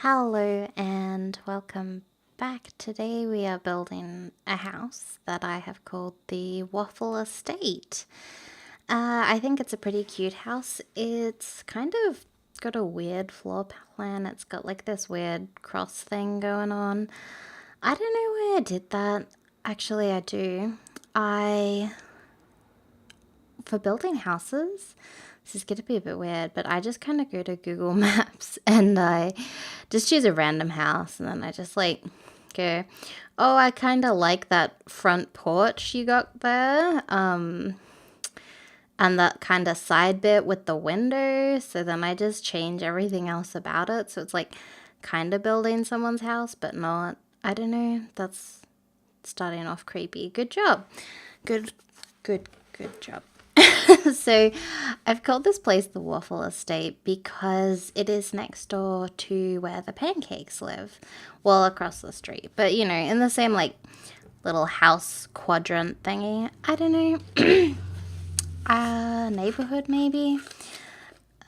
Hello and welcome back. Today we are building a house that I have called the Waffle Estate. I think it's a pretty cute house. It's kind of got a weird floor plan. It's got like this weird cross thing going on. I don't know why I did that. Actually, I do. For building houses, this is going to be a bit weird, but I just kind of go to Google Maps and I just choose a random house and then I just like go, oh, I kind of like that front porch you got there. And that kind of side bit with the window. So then I just change everything else about it. So it's like kind of building someone's house, but not. I don't know. That's starting off creepy. Good job. Good job. So I've called this place the Waffle Estate because it is next door to where the pancakes live. Well, across the street. But, you know, in the same, like, little house quadrant thingy. I don't know. Neighborhood, maybe.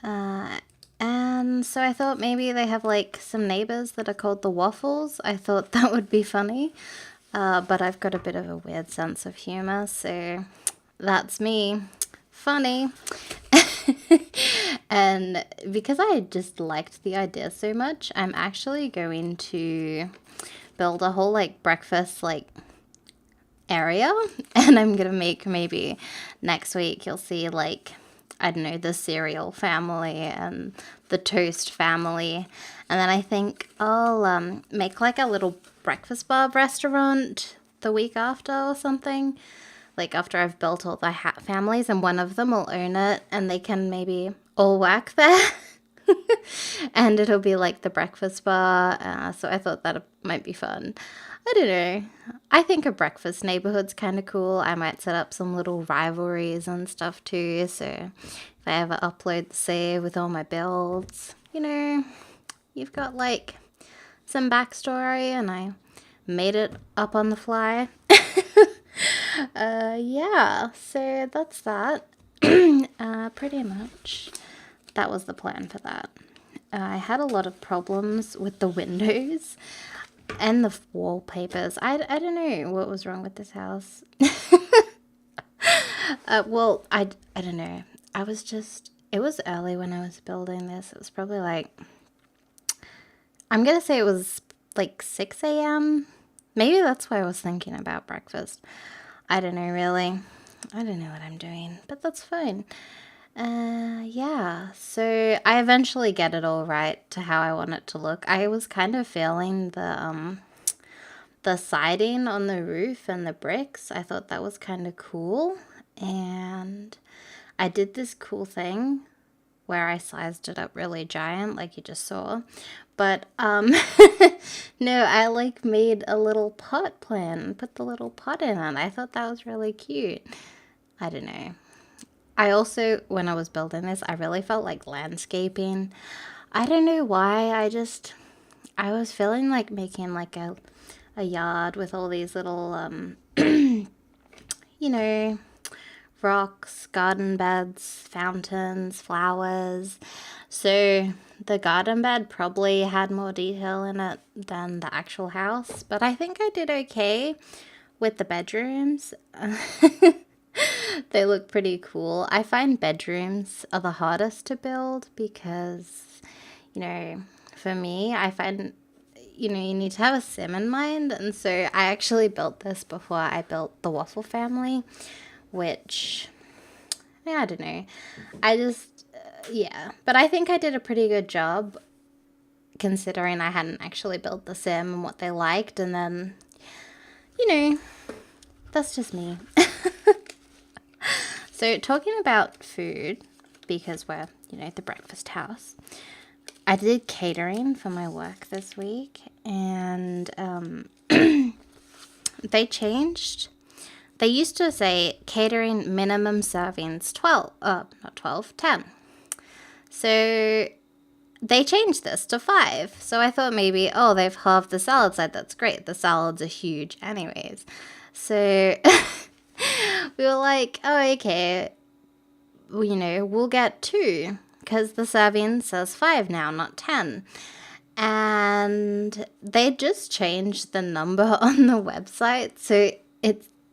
And so I thought maybe they have, like, some neighbors that are called the Waffles. I thought that would be funny. But I've got a bit of a weird sense of humor, so that's me. Funny. And because I just liked the idea so much, I'm actually going to build a whole like breakfast like area, and I'm gonna make maybe next week you'll see like, I don't know, the cereal family and the toast family, and then I think I'll make like a little breakfast bar restaurant the week after or something. Like after I've built all the families, and one of them will own it and they can maybe all work there. And it'll be like the breakfast bar. So I thought that might be fun. I don't know. I think a breakfast neighborhood's kind of cool. I might set up some little rivalries and stuff too. So if I ever upload the save with all my builds, you know, you've got like some backstory and I made it up on the fly. Yeah, so that's that. Pretty much that was the plan for that. I had a lot of problems with the windows and the wallpapers. I don't know what was wrong with this house. Well, I don't know. It was early when I was building this. It was probably like, I'm going to say it was like 6 a.m. Maybe that's why I was thinking about breakfast. I don't know, really. I don't know what I'm doing, but that's fine. Yeah, so I eventually get it all right to how I want it to look. I was kind of feeling the siding on the roof and the bricks. I thought that was kind of cool, and I did this cool thing where I sized it up really giant, like you just saw. But, no, I, like, made a little pot plant, put the little pot in it. I thought that was really cute. I don't know. I also, when I was building this, I really felt like landscaping. I don't know why, I was feeling like making, like, a yard with all these little, you know, rocks, garden beds, fountains, flowers. So the garden bed probably had more detail in it than the actual house, but I think I did okay with the bedrooms. They look pretty cool. I find bedrooms are the hardest to build because, you know, for me, I find, you know, you need to have a sim in mind. And so I actually built this before I built the Waffle family, which, yeah, I don't know. I just, yeah. But I think I did a pretty good job considering I hadn't actually built the sim and what they liked. And then, you know, that's just me. So talking about food, because we're, you know, the breakfast house, I did catering for my work this week, and they changed. They used to say catering minimum servings 12, not 12, 10. So they changed this to 5. So I thought maybe, oh, they've halved the salad side. That's great. The salads are huge anyways. So we were like, oh, okay, well, you know, we'll get 2 because the serving says 5 now, not 10. And and they just changed the number on the website, so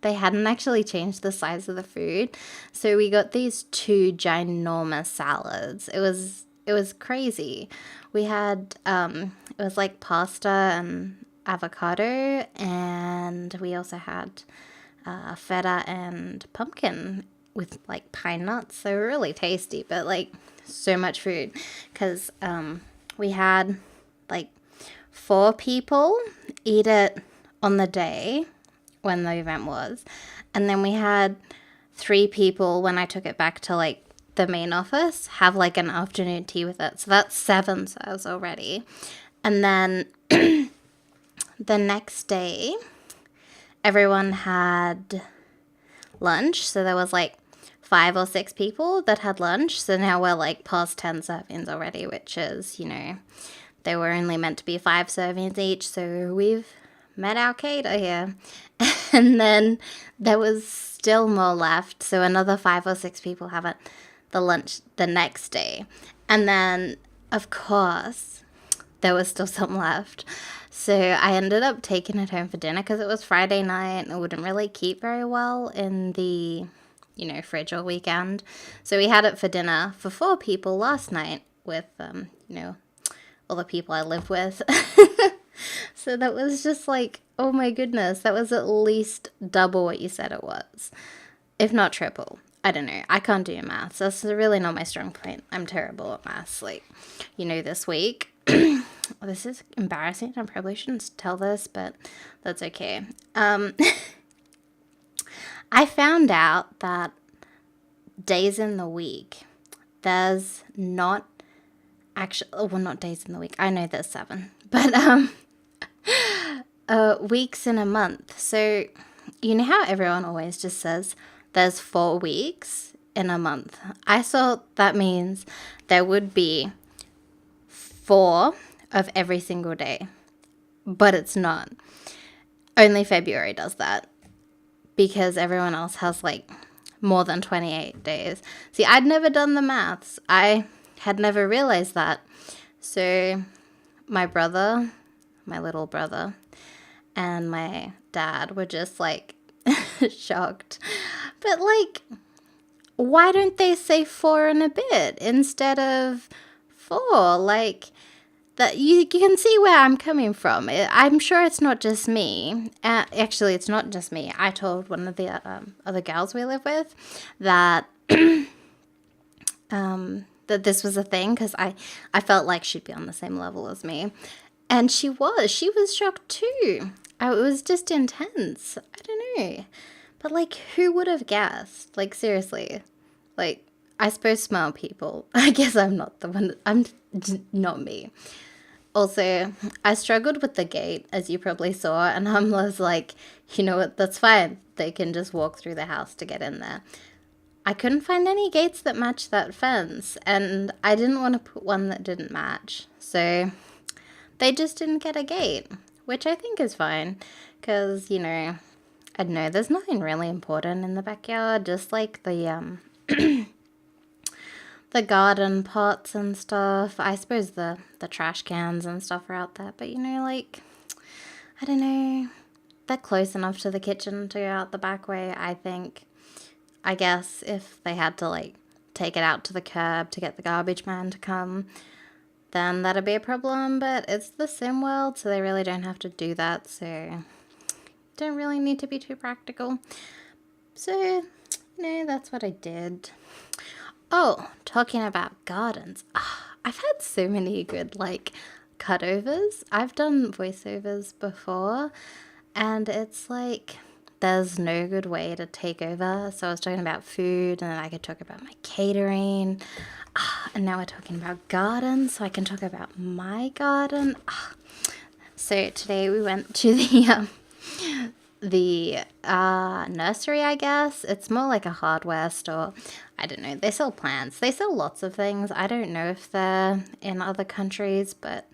they hadn't actually changed the size of the food. So we got these two ginormous salads. It was crazy. We had it was like pasta and avocado, and we also had feta and pumpkin with like pine nuts. They were really tasty, but like so much food because we had like 4 people eat it on the day when the event was, and then we had 3 people when I took it back to like the main office have like an afternoon tea with it. So that's 7 serves already. And then the next day everyone had lunch, so there was like 5 or 6 people that had lunch. So now we're like past 10 servings already, which is, you know, they were only meant to be 5 servings each, so we've met our cater here. And then there was still more left, so another 5 or 6 people have it the lunch the next day. And then of course there was still some left, so I ended up taking it home for dinner because it was Friday night and it wouldn't really keep very well in the, you know, fridge all weekend. So we had it for dinner for 4 people last night with you know, all the people I live with. So that was just like, oh my goodness, that was at least double what you said it was, if not triple. I don't know. I can't do maths. That's really not my strong point. I'm terrible at maths. Like, you know, this week, this is embarrassing. I probably shouldn't tell this, but that's okay. I found out that days in the week, there's not actually, well, not days in the week. I know there's 7, but weeks in a month. So you know how everyone always just says there's 4 weeks in a month? I thought that means there would be 4 of every single day, but it's not. Only February does that because everyone else has like more than 28 days. See, I'd never done the maths. I had never realized that. So my brother, my little brother, and my dad were just like shocked. But like, why don't they say 4 and a bit instead of 4? Like, that you can see where I'm coming from. I'm sure it's not just me. Actually, it's not just me. I told one of the other gals we live with that that this was a thing because I felt like she'd be on the same level as me. And she was shocked too. It was just intense. I don't know. But like, who would have guessed? Like, seriously. Like, I suppose smart people. I guess I'm not the one. I'm not me. Also, I struggled with the gate, as you probably saw, and I was like, you know what, that's fine. They can just walk through the house to get in there. I couldn't find any gates that matched that fence, and I didn't want to put one that didn't match. So they just didn't get a gate, which I think is fine, because, you know, I don't know, there's nothing really important in the backyard, just like the the garden pots and stuff. I suppose the trash cans and stuff are out there, but you know, like, I don't know, they're close enough to the kitchen to go out the back way, I think. I guess if they had to like take it out to the curb to get the garbage man to come, then that'd be a problem, but it's the sim world, so they really don't have to do that, so don't really need to be too practical. So, you know, that's what I did. Oh, talking about gardens, I've had so many good, like, cutovers. I've done voiceovers before, and it's like, there's no good way to take over. So I was talking about food, and then I could talk about my catering, and now we're talking about gardens, so I can talk about my garden. So today we went to the nursery, I guess. It's more like a hardware store. I don't know. They sell plants. They sell lots of things. I don't know if they're in other countries, but,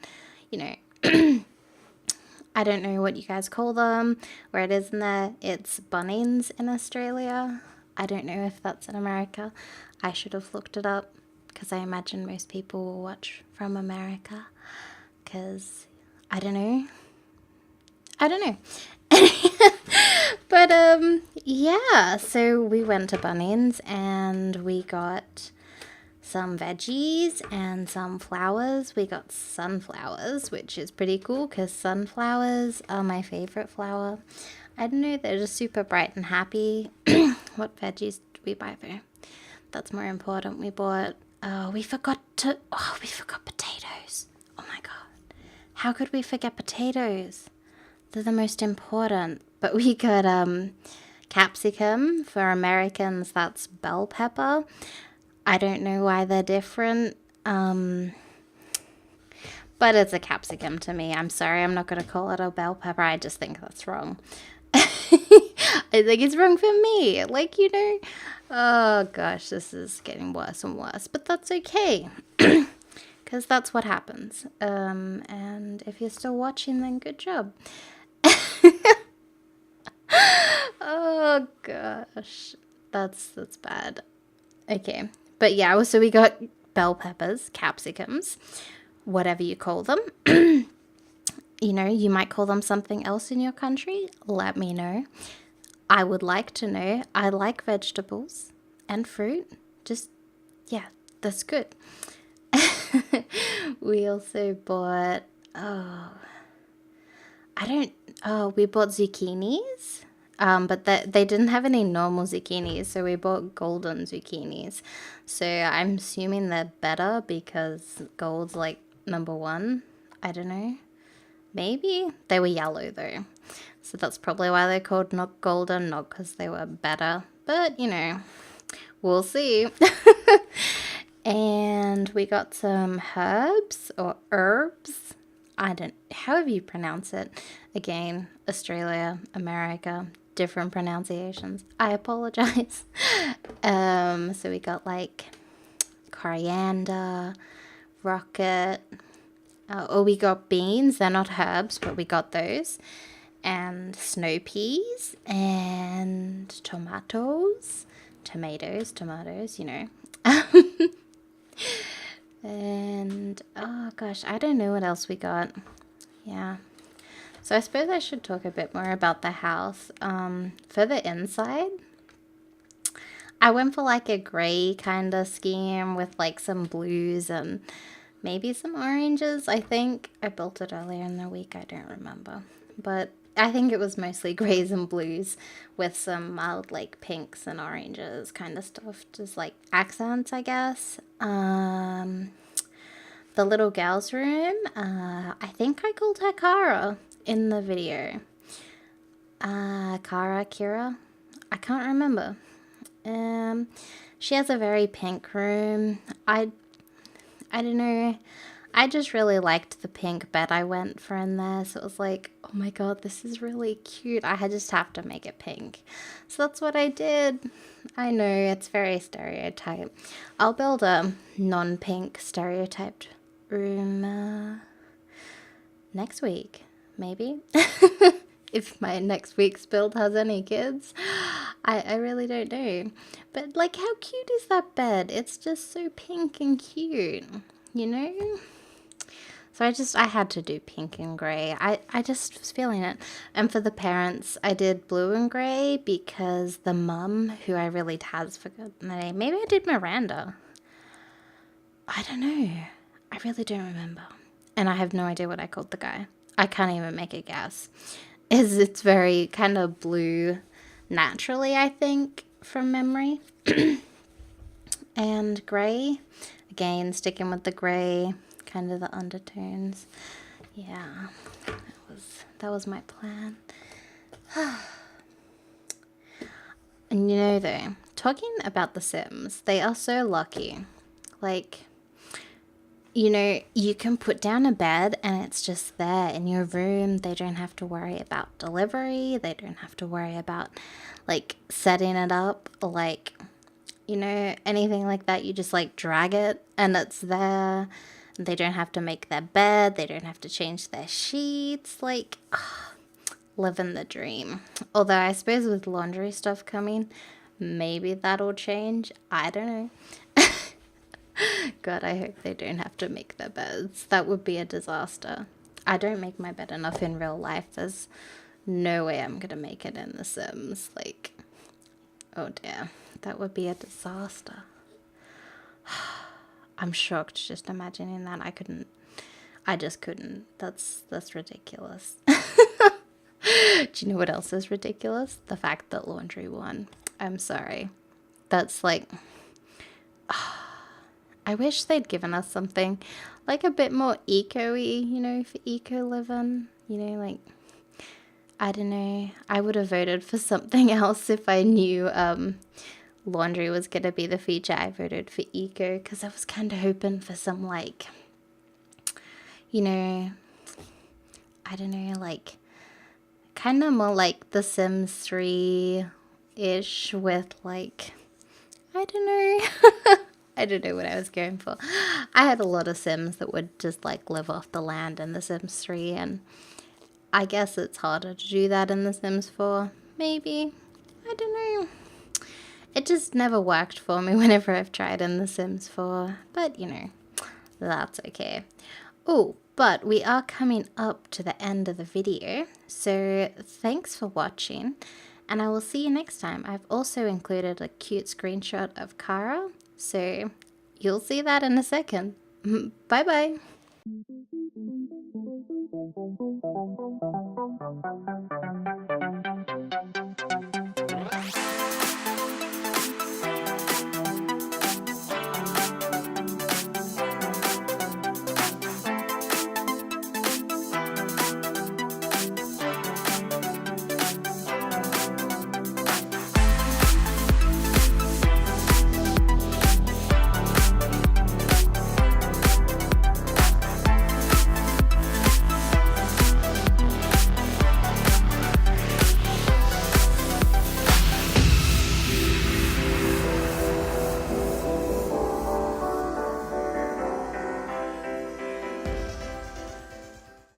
you know, I don't know what you guys call them, where it is in there. It's Bunnings in Australia. I don't know if that's in America. I should have looked it up, because I imagine most people will watch from America, because I don't know. I don't know. But yeah, so we went to Bunnings and we got some veggies and some flowers. We got sunflowers, which is pretty cool because sunflowers are my favorite flower. I don't know, they're just super bright and happy. What veggies did we buy though? That's more important. We bought we forgot potatoes. Oh my god. How could we forget potatoes? They're the most important. But we got capsicum. For Americans, that's bell pepper. I don't know why they're different. But it's a capsicum to me. I'm sorry, I'm not going to call it a bell pepper. I just think that's wrong. I think it's wrong for me. Like, you know, oh gosh, this is getting worse and worse. But that's okay. Because that's what happens. And if you're still watching, then good job. Oh gosh, that's bad. Okay, but yeah, so we got bell peppers, capsicums, whatever you call them. You know, you might call them something else in your country. Let me know. I would like to know. I like vegetables and fruit. Just, yeah, that's good. We also bought, we bought zucchinis. But they didn't have any normal zucchinis, so we bought golden zucchinis. So I'm assuming they're better because gold's like number one. I don't know. Maybe. They were yellow though. So that's probably why they're called not golden, not because they were better. But, you know, we'll see. And we got some herbs or herbs. However you pronounce it. Again, Australia, America, different pronunciations. I apologize. So we got like coriander, rocket. We got beans. They're not herbs, but we got those. And snow peas and tomatoes, you know. And oh gosh, I don't know what else we got. Yeah. So I suppose I should talk a bit more about the house. For the inside, I went for like a grey kind of scheme with like some blues and maybe some oranges. I think I built it earlier in the week. I don't remember. But I think it was mostly greys and blues with some mild like pinks and oranges kind of stuff. Just like accents, I guess. The little girl's room, I think I called her Kara in the video. Kira, I can't remember. She has a very pink room. I don't know. I just really liked the pink bed I went for in there. So it was like, oh my god, this is really cute. I just have to make it pink. So that's what I did. I know, it's very stereotyped. I'll build a non-pink stereotyped room next week, maybe. If my next week's build has any kids. I really don't know. But like, how cute is that bed? It's just so pink and cute, you know? So I had to do pink and grey. I just was feeling it. And for the parents, I did blue and grey because the mum, who I really has forgotten the name, maybe I did Miranda. I don't know. I really don't remember. And I have no idea what I called the guy. I can't even make a guess. It's very kind of blue naturally, I think, from memory. And grey. Again, sticking with the grey. Kind of the undertones. Yeah, that was my plan. And you know though, talking about The Sims, they are so lucky. Like, you know, you can put down a bed and it's just there in your room. They don't have to worry about delivery. They don't have to worry about like setting it up, like, you know, anything like that. You just like drag it and it's there. They don't have to make their bed. They don't have to change their sheets. Like, living the dream. Although I suppose with laundry stuff coming, maybe that'll change. I don't know. God, I hope they don't have to make their beds. That would be a disaster. I don't make my bed enough in real life. There's no way I'm gonna make it in The Sims. Like, oh dear, that would be a disaster. I'm shocked just imagining that. I just couldn't. That's ridiculous. Do you know what else is ridiculous? The fact that laundry won. I'm sorry. That's like, I wish they'd given us something like a bit more eco-y, you know, for eco living. You know, like, I don't know. I would have voted for something else if I knew laundry was going to be the feature. I voted for eco because I was kind of hoping for some, like, you know, I don't know, like, kind of more like The Sims 3-ish with, like, I don't know. I don't know what I was going for. I had a lot of Sims that would just, like, live off the land in The Sims 3, and I guess it's harder to do that in The Sims 4. Maybe. I don't know. It just never worked for me whenever I've tried in The Sims 4. But, you know, that's okay. Oh, but we are coming up to the end of the video. So thanks for watching. And I will see you next time. I've also included a cute screenshot of Kara. So you'll see that in a second. Bye-bye.